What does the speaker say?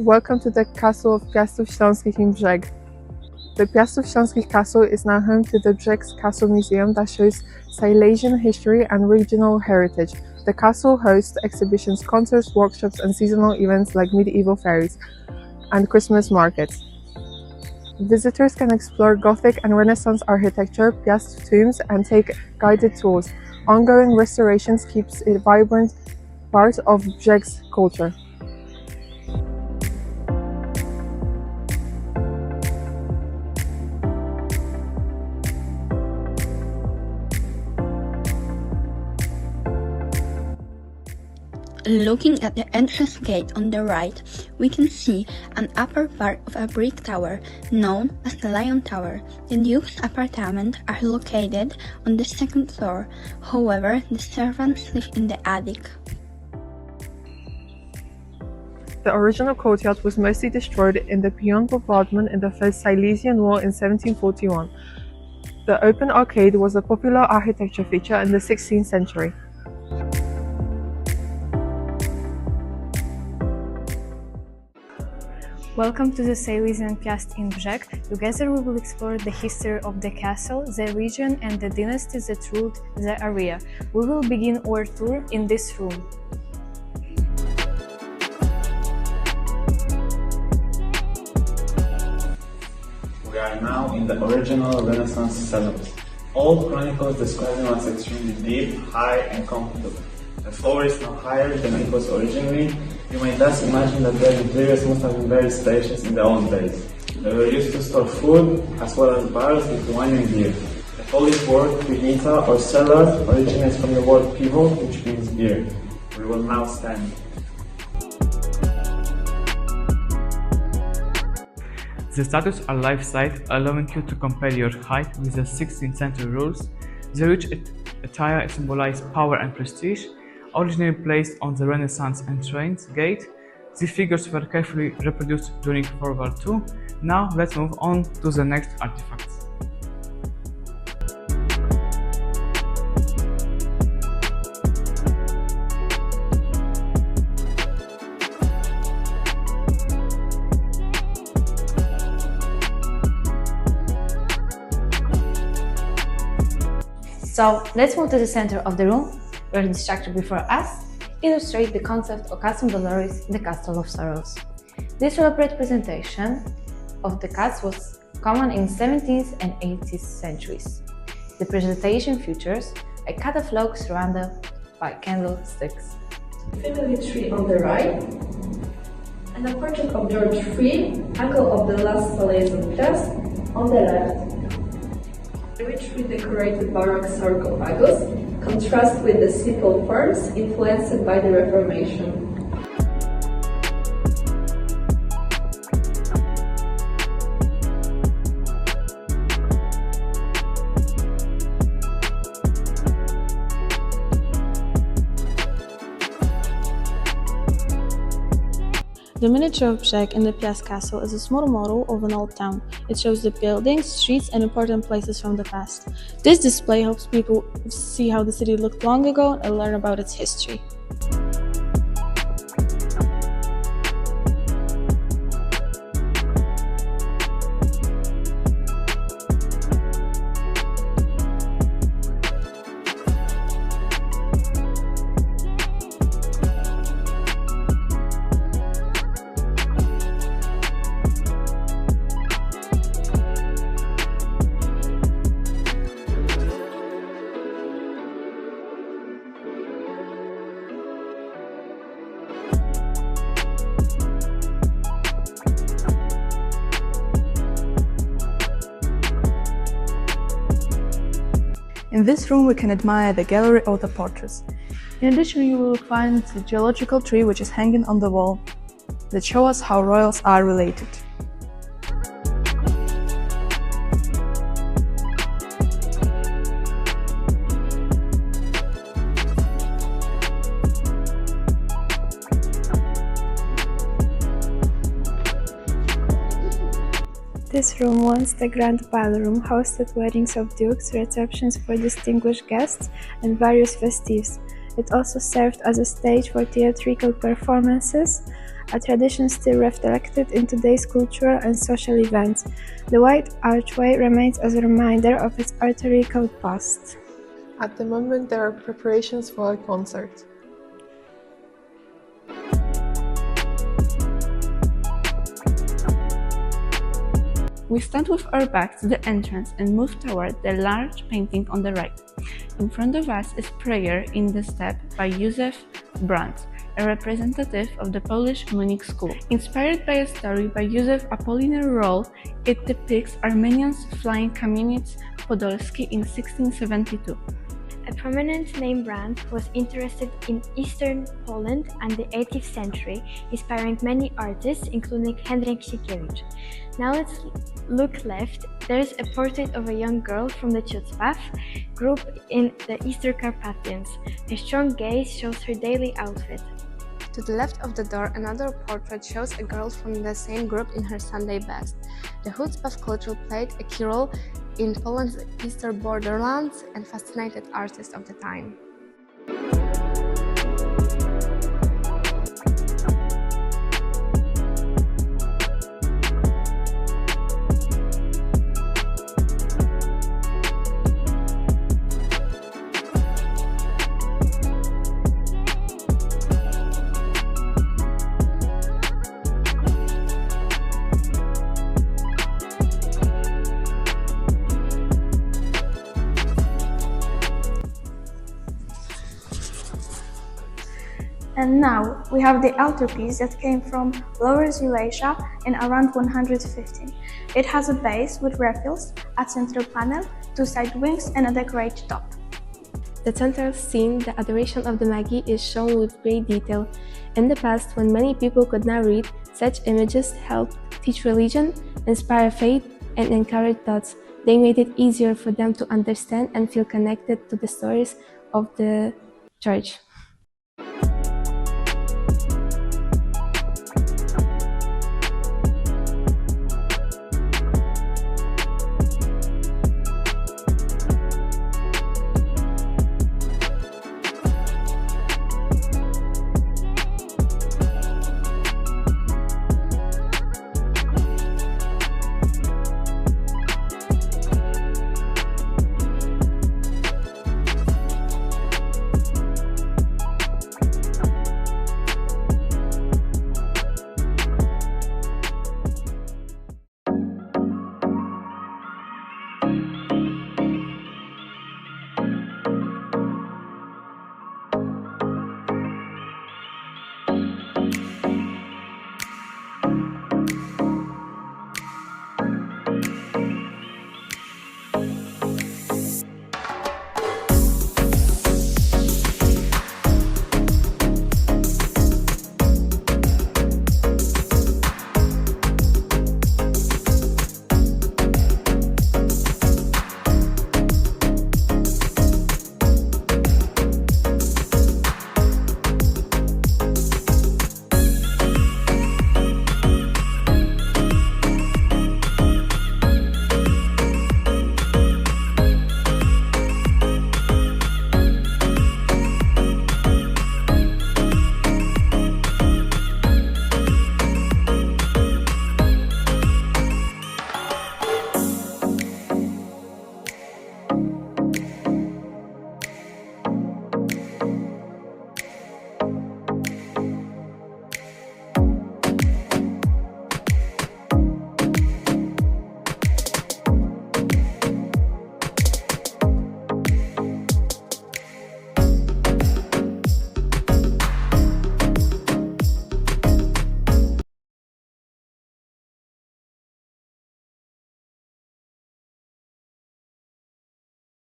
welcome to the castle of Piastów Śląskich in Brzeg. The Piastów Śląskich Castle is now home to the Brzeg's Castle Museum that shows Silesian history and regional heritage. The castle hosts exhibitions, concerts, workshops, and seasonal events like medieval fairs and Christmas markets. Visitors can explore Gothic and Renaissance architecture, Piast tombs, and take guided tours. Ongoing restorations keeps it a vibrant part of Brzeg's culture. Looking at the entrance gate on the right, we can see an upper part of a brick tower known as the Lion Tower. The Duke's apartments are located on the second floor, however, the servants live in the attic. The original courtyard was mostly destroyed in the Pion bombardment in the First Silesian War in 1741. The open arcade was a popular architecture feature in the 16th century. Welcome to the Silesian Piast in Brzeg. Together we will explore the history of the castle, the region and the dynasties that ruled the area. We will begin our tour in this room. We are now in the original Renaissance cellars. All chronicles describe them as extremely deep, high and comfortable. The floor is now higher than it was originally. You may thus imagine that their interiors must have been very spacious in their own days. They were used to store food as well as barrels with wine and beer. The Polish word piwnica or cellar originates from the word piwo, which means beer. We will now stand. The statues are life-size, allowing you to compare your height with the 16th century rules. The rich attire symbolizes power and prestige. Originally placed on the Renaissance entrance gate, these figures were carefully reproduced during World War II. Now let's move on to the next artifacts. So let's move to the center of the room, where the structure before us illustrates the concept of Castle Dolores, the Castle of Sorrows. This representation of the cats was common in 17th and 18th centuries. The presentation features a catafalque surrounded by candlesticks. Family tree on the right, and a portrait of George III, uncle of the last Silesian Piast, on the left. A richly decorated Baroque sarcophagus contrasts with the simple forms influenced by the Reformation. The miniature of Brzeg in the Piast Castle is a small model of an old town. It shows the buildings, streets, and important places from the past. This display helps people see how the city looked long ago and learn about its history. In this room we can admire the gallery of the portraits. In addition, you will find the geological tree which is hanging on the wall that shows us how royals are related. This room, once the Grand Ballroom, hosted weddings of dukes, receptions for distinguished guests, and various festivities. It also served as a stage for theatrical performances a tradition still reflected in today's cultural and social events. The white archway remains as a reminder of its arterial past. At the moment, there are preparations for a concert. We stand with our backs to the entrance and move toward the large painting on the right. In front of us is Prayer in the Steppe by Józef Brand, a representative of the Polish Munich school. Inspired by a story by Józef Apollinaire Roll, it depicts Armenians flying Kamieniec Podolski in 1672. A prominent name brand was interested in Eastern Poland and the 18th century, inspiring many artists, including Henryk Sienkiewicz. Now let's look left. There's a portrait of a young girl from the Ciucpaw group in the Eastern Carpathians. Her strong gaze shows her daily outfit. To the left of the door, another portrait shows a girl from the same group in her Sunday best. The Ciucpaw culture played a key role in Poland's eastern borderlands and fascinated artists of the time. And now we have the altarpiece that came from Lower Silesia in around 115. It has a base with raffles, a central panel, two side wings and a decorated top. The central scene, the adoration of the Magi, is shown with great detail. In the past, when many people could not read, such images helped teach religion, inspire faith, and encourage thoughts. They made it easier for them to understand and feel connected to the stories of the church.